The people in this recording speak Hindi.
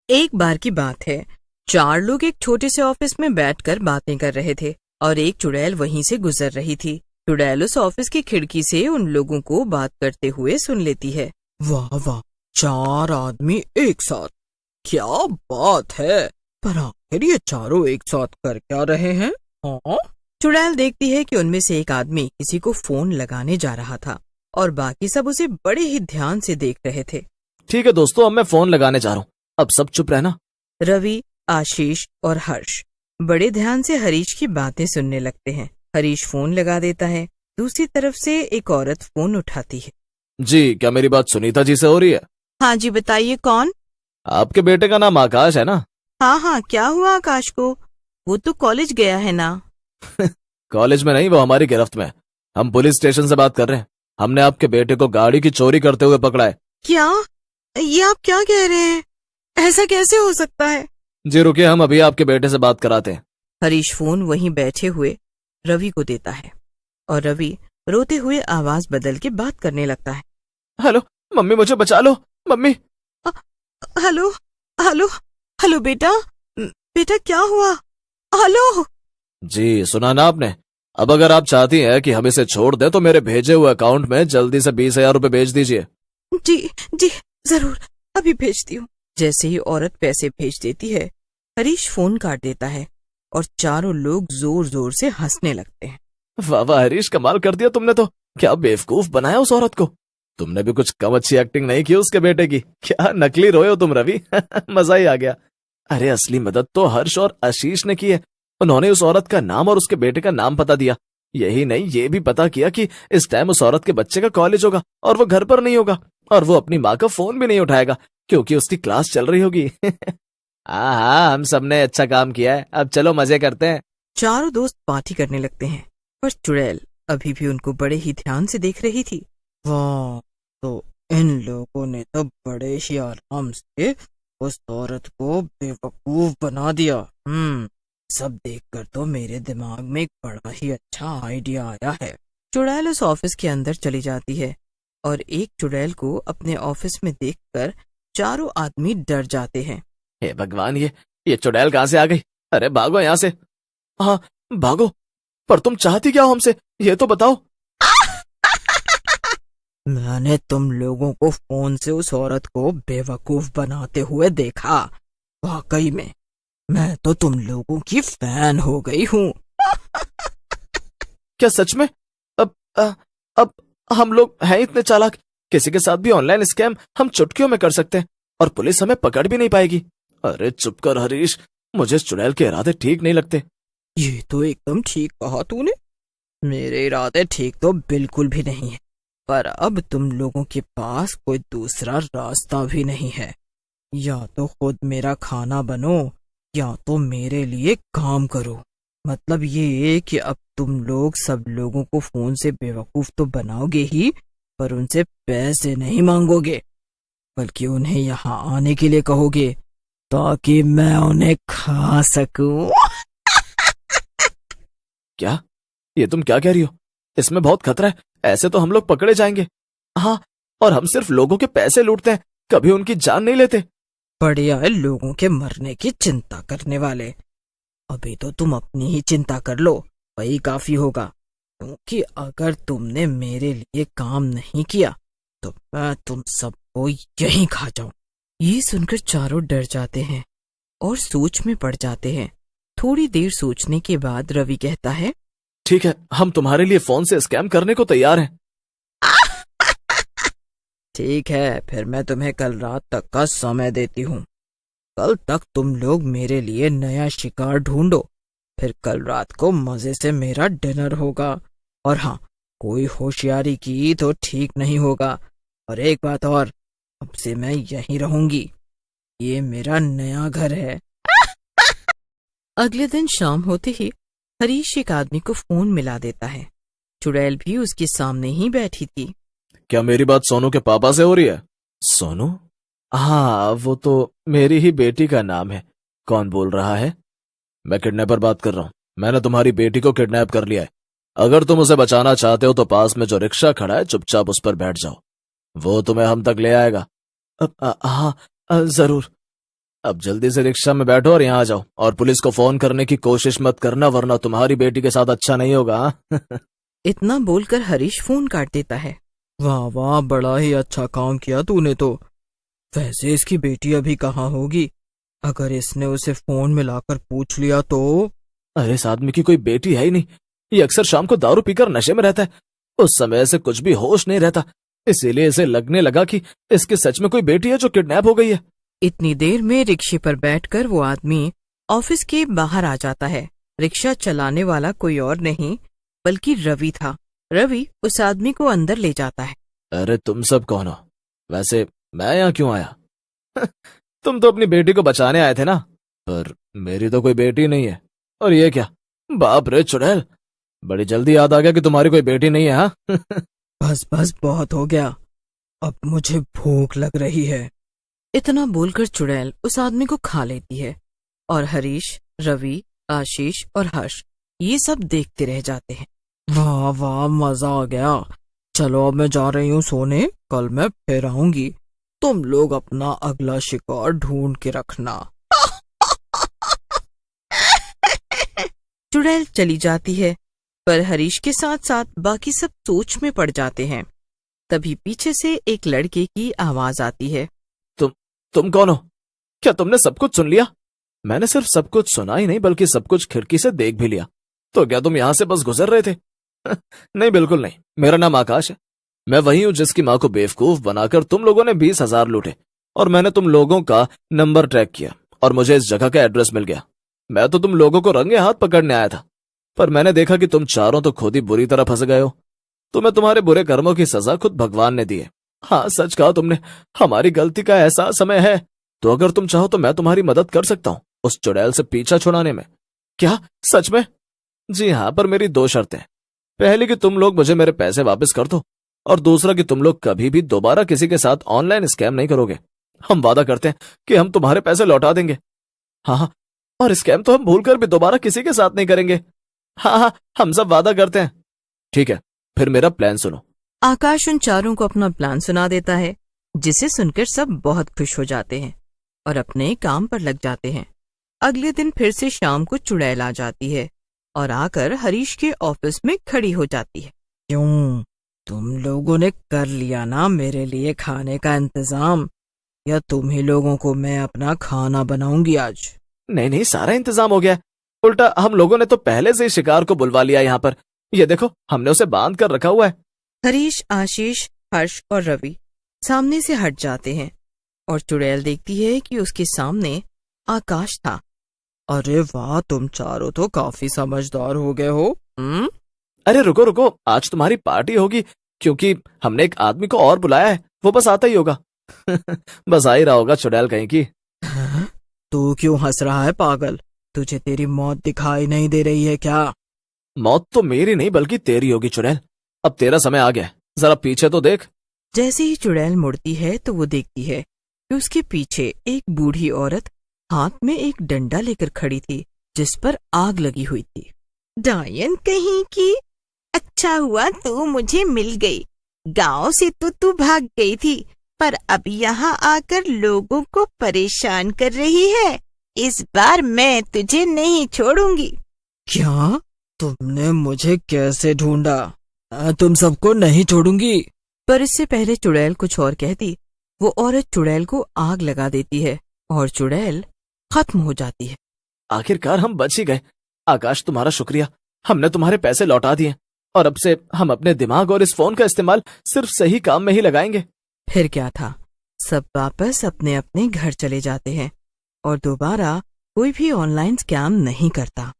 एक बार की बात है, चार लोग एक छोटे से ऑफिस में बैठकर बातें कर रहे थे और एक चुड़ैल वहीं से गुजर रही थी। चुड़ैल उस ऑफिस की खिड़की से उन लोगों को बात करते हुए सुन लेती है। वाह वाह, चार आदमी एक साथ, क्या बात है। पर आखिर ये चारों एक साथ कर क्या रहे हैं? हाँ? चुड़ैल देखती है कि उनमें से एक आदमी किसी को फोन लगाने जा रहा था और बाकी सब उसे बड़े ही ध्यान से देख रहे थे। ठीक है दोस्तों, अब मैं फोन लगाने जा रहा हूँ, अब सब चुप रहना। रवि, आशीष और हर्ष बड़े ध्यान से हरीश की बातें सुनने लगते हैं। हरीश फोन लगा देता है। दूसरी तरफ से एक औरत फोन उठाती है। जी, क्या मेरी बात सुनीता जी से हो रही है? हाँ जी, बताइए कौन? आपके बेटे का नाम आकाश है ना? हाँ हाँ, क्या हुआ आकाश को? वो तो कॉलेज गया है ना। कॉलेज में नहीं, वो हमारी गिरफ्त में है। हम पुलिस स्टेशन से बात कर रहे हैं। हमने आपके बेटे को गाड़ी की चोरी करते हुए पकड़ा है। क्या? ये आप क्या कह रहे हैं? ऐसा कैसे हो सकता है? जी रुकिए, हम अभी आपके बेटे से बात कराते हैं। हरीश फोन वहीं बैठे हुए रवि को देता है और रवि रोते हुए आवाज बदल के बात करने लगता है। हेलो मम्मी, मुझे बचा लो मम्मी। हेलो हेलो हेलो बेटा, बेटा क्या हुआ? हेलो। जी सुना ना आपने? अब अगर आप चाहती हैं कि हम इसे छोड़ दें तो मेरे भेजे हुए अकाउंट में जल्दी से 20,000 रुपए भेज दीजिए। जी जी जरूर, अभी भेजती हूँ। जैसे ही औरत पैसे भेज देती है, हरीश फोन काट देता है और चारों लोग जोर जोर से हंसने लगते हैं। वाह वाह हरीश, कमाल कर दिया तुमने तो। क्या बेवकूफ बनाया उस औरत को। तुमने भी कुछ कम अच्छी एक्टिंग नहीं की उसके बेटे की। क्या नकली रोए हो तुम रवि। मजा ही आ गया। अरे असली मदद तो हर्ष और आशीष ने की है। उन्होंने उस औरत का नाम और उसके बेटे का नाम पता दिया। यही नहीं, ये भी पता किया कि इस टाइम उस औरत के बच्चे का कॉलेज होगा और वो घर पर नहीं होगा और वो अपनी माँ का फोन भी नहीं उठाएगा क्योंकि उसकी क्लास चल रही होगी। हाँ, हम सबने अच्छा काम किया है। अब चलो मजे करते हैं। चारों दोस्त पार्टी करने लगते हैं पर चुड़ैल अभी भी उनको बड़े ही ध्यान से देख रही थी। वाह, तो इन लोगों ने तो बड़े ही आराम से उस औरत को बेवकूफ बना दिया। सब देखकर तो मेरे दिमाग में एक बड़ा ही अच्छा आइडिया आया है। चुड़ैल उस ऑफिस के अंदर चली जाती है और एक चुड़ैल को अपने ऑफिस में देखकर चारों आदमी डर जाते हैं। हे भगवान, ये चुड़ैल कहाँ से आ गई? अरे भागो यहाँ से। हाँ भागो, पर तुम चाहती क्या हो हमसे, ये तो बताओ। मैंने तुम लोगों को फोन से उस औरत को बेवकूफ बनाते हुए देखा। वाकई में मैं तो तुम लोगों की फैन हो गई हूँ। क्या सच में? अब हम लोग हैं इतने चालाक, किसी के साथ भी ऑनलाइन स्कैम हम चुटकियों में कर सकते हैं और पुलिस हमें पकड़ भी नहीं पाएगी। अरे चुप कर हरीश, मुझे इस चुड़ैल के इरादे ठीक नहीं लगते। ये तो एकदम ठीक कहा तूने। मेरे इरादे ठीक तो बिल्कुल भी नहीं है, पर अब तुम लोगों के पास कोई दूसरा रास्ता भी नहीं है। या तो खुद मेरा खाना बनो या तो मेरे लिए काम करो। मतलब ये कि अब तुम लोग सब लोगों को फोन से बेवकूफ तो बनाओगे ही, पर उनसे पैसे नहीं मांगोगे, बल्कि उन्हें यहाँ आने के लिए कहोगे ताकि मैं उन्हें खा सकूं। क्या? ये तुम क्या कह रही हो? इसमें बहुत खतरा है, ऐसे तो हम लोग पकड़े जाएंगे। हाँ, और हम सिर्फ लोगों के पैसे लूटते हैं, कभी उनकी जान नहीं लेते। बढ़िया है लोगों के मरने की चिंता करने वाले। अभी तो तुम अपनी ही चिंता कर लो, वही काफी होगा। क्योंकि अगर तुमने मेरे लिए काम नहीं किया तो मैं तुम सबको यहीं खा जाऊं। ये सुनकर चारों डर जाते हैं और सोच में पड़ जाते हैं। थोड़ी देर सोचने के बाद रवि कहता है, ठीक है, हम तुम्हारे लिए फोन से स्कैम करने को तैयार हैं। ठीक है, फिर मैं तुम्हें कल रात तक का समय देती हूँ। कल तक तुम लोग मेरे लिए नया शिकार ढूंढो, फिर कल रात को मजे से मेरा डिनर होगा। और हाँ, कोई होशियारी की तो ठीक नहीं होगा। और एक बात और, अब से मैं यहीं रहूंगी, ये मेरा नया घर है। अगले दिन शाम होते ही हरीश एक आदमी को फोन मिला देता है। चुड़ैल भी उसके सामने ही बैठी थी। क्या मेरी बात सोनू के पापा से हो रही है? सोनू? हाँ, वो तो मेरी ही बेटी का नाम है। कौन बोल रहा है? मैं किडनैपर बात कर रहा हूँ। मैंने तुम्हारी बेटी को किडनैप कर लिया है। अगर तुम उसे बचाना चाहते हो तो पास में जो रिक्शा खड़ा है चुपचाप उस पर बैठ जाओ, वो तुम्हें हम तक ले आएगा। हाँ, जरूर। अब जल्दी से रिक्शा में बैठो और यहाँ आ जाओ, और पुलिस को फोन करने की कोशिश मत करना, वरना तुम्हारी बेटी के साथ अच्छा नहीं होगा। हाँ? इतना बोलकर हरीश फोन काट देता है। वाह वाह, बड़ा ही अच्छा काम किया तूने तो। वैसे इसकी बेटी अभी कहाँ होगी? अगर इसने उसे फोन में लाकर पूछ लिया तो। अरे इस आदमी की कोई बेटी है ही नहीं। ये अक्सर शाम को दारू पीकर नशे में रहता है। उस समय से कुछ भी होश नहीं रहता, इसीलिए इसे लगने लगा कि इसकी सच में कोई बेटी है जो किडनैप हो गई है। इतनी देर में रिक्शे पर बैठकर वो आदमी ऑफिस के बाहर आ जाता है। रिक्शा चलाने वाला कोई और नहीं बल्कि रवि था। रवि उस आदमी को अंदर ले जाता है। अरे तुम सब कौन हो? वैसे मैं यहाँ क्यों आया? तुम तो अपनी बेटी को बचाने आए थे ना, पर मेरी तो कोई बेटी नहीं है। और ये क्या? बाप रे चुड़ैल, बड़ी जल्दी याद आ गया कि तुम्हारी कोई बेटी नहीं है। हाँ? बस बस, बहुत हो गया, अब मुझे भूख लग रही है। इतना बोलकर चुड़ैल उस आदमी को खा लेती है और हरीश, रवि, आशीष और हर्ष ये सब देखते रह जाते हैं। वाह वाह, मजा आ गया। चलो अब मैं जा रही हूँ सोने, कल मैं फिर आऊंगी। तुम लोग अपना अगला शिकार ढूंढ के रखना। चुड़ैल चली जाती है, पर हरीश के साथ साथ बाकी सब सोच में पड़ जाते हैं। तभी पीछे से एक लड़के की आवाज आती है। तुम कौन हो? क्या तुमने सब कुछ सुन लिया? मैंने सिर्फ सब कुछ सुना ही नहीं बल्कि सब कुछ खिड़की से देख भी लिया। तो क्या तुम यहाँ से बस गुजर रहे थे? नहीं, बिल्कुल नहीं। मेरा नाम आकाश है। मैं वही हूँ जिसकी माँ को बेवकूफ बनाकर तुम लोगों ने 20,000 लूटे, और मैंने तुम लोगों का नंबर ट्रैक किया और मुझे इस जगह का एड्रेस मिल गया। मैं तो तुम लोगों को रंगे हाथ पकड़ने आया था, पर मैंने देखा कि तुम चारों तो खुद ही बुरी तरह फंस गए हो। तुम्हें तुम्हारे बुरे कर्मों की सजा खुद भगवान ने दी है। हाँ, सच कहा तुमने। हमारी गलती का एहसास हमें है, तो अगर तुम चाहो तो मैं तुम्हारी मदद कर सकता हूँ उस चुड़ैल से पीछा छुड़ाने में। क्या सच में? जी हाँ, पर मेरी 2 शर्तें। पहली कि तुम लोग मुझे मेरे पैसे वापस कर दो, और दूसरा कि तुम लोग कभी भी दोबारा किसी के साथ ऑनलाइन स्कैम नहीं करोगे। हम वादा करते हैं कि हम तुम्हारे पैसे लौटा देंगे। हाँ, और स्कैम तो हम भूलकर भी दोबारा किसी के साथ नहीं करेंगे। हाँ, हम सब वादा करते हैं। ठीक है, फिर मेरा प्लान सुनो। आकाश उन चारों को अपना प्लान सुना देता है, जिसे सुनकर सब बहुत खुश हो जाते हैं और अपने काम पर लग जाते हैं। अगले दिन फिर से शाम को चुड़ैल आ जाती है और आकर हरीश के ऑफिस में खड़ी हो जाती है। क्यों, तुम लोगों ने कर लिया ना मेरे लिए खाने का इंतजाम, या तुम ही लोगों को मैं अपना खाना बनाऊंगी आज? नहीं, सारा इंतजाम हो गया। उल्टा हम लोगों ने तो पहले से ही शिकार को बुलवा लिया यहाँ पर। ये देखो, हमने उसे बांध कर रखा हुआ है। हरीश, आशीष, हर्ष और रवि सामने से हट जाते हैं और चुड़ैल देखती है कि उसके सामने आकाश था। अरे वाह, तुम चारों तो काफी समझदार हो गए हो। अरे रुको, आज तुम्हारी पार्टी होगी, क्योंकि हमने एक आदमी को और बुलाया है। वो बस आता ही होगा। बस आ ही रहा होगा चुड़ैल कहीं की। तू क्यों हंस रहा है पागल? तुझे तेरी मौत दिखाई नहीं दे रही है क्या? मौत तो मेरी नहीं बल्कि तेरी होगी चुड़ैल। अब तेरा समय आ गया, जरा पीछे तो देख। जैसे ही चुड़ैल मुड़ती है तो वो देखती है कि उसके पीछे एक बूढ़ी औरत हाथ में एक डंडा लेकर खड़ी थी, जिस पर आग लगी हुई थी। डायन कहीं की, अच्छा हुआ तू मुझे मिल गई। गांव से तो तू भाग गई थी, पर अब यहाँ आकर लोगों को परेशान कर रही है। इस बार मैं तुझे नहीं छोड़ूंगी। क्या? तुमने मुझे कैसे ढूंढा? तुम सबको नहीं छोड़ूंगी। पर इससे पहले चुड़ैल कुछ और कहती, वो औरत चुड़ैल को आग लगा देती है और चुड़ैल खत्म हो जाती है। आखिरकार हम बच ही गए। आकाश, तुम्हारा शुक्रिया। हमने तुम्हारे पैसे लौटा दिए, और अब से हम अपने दिमाग और इस फोन का इस्तेमाल सिर्फ सही काम में ही लगाएंगे। फिर क्या था, सब वापस अपने अपने घर चले जाते हैं और दोबारा कोई भी ऑनलाइन स्कैम नहीं करता।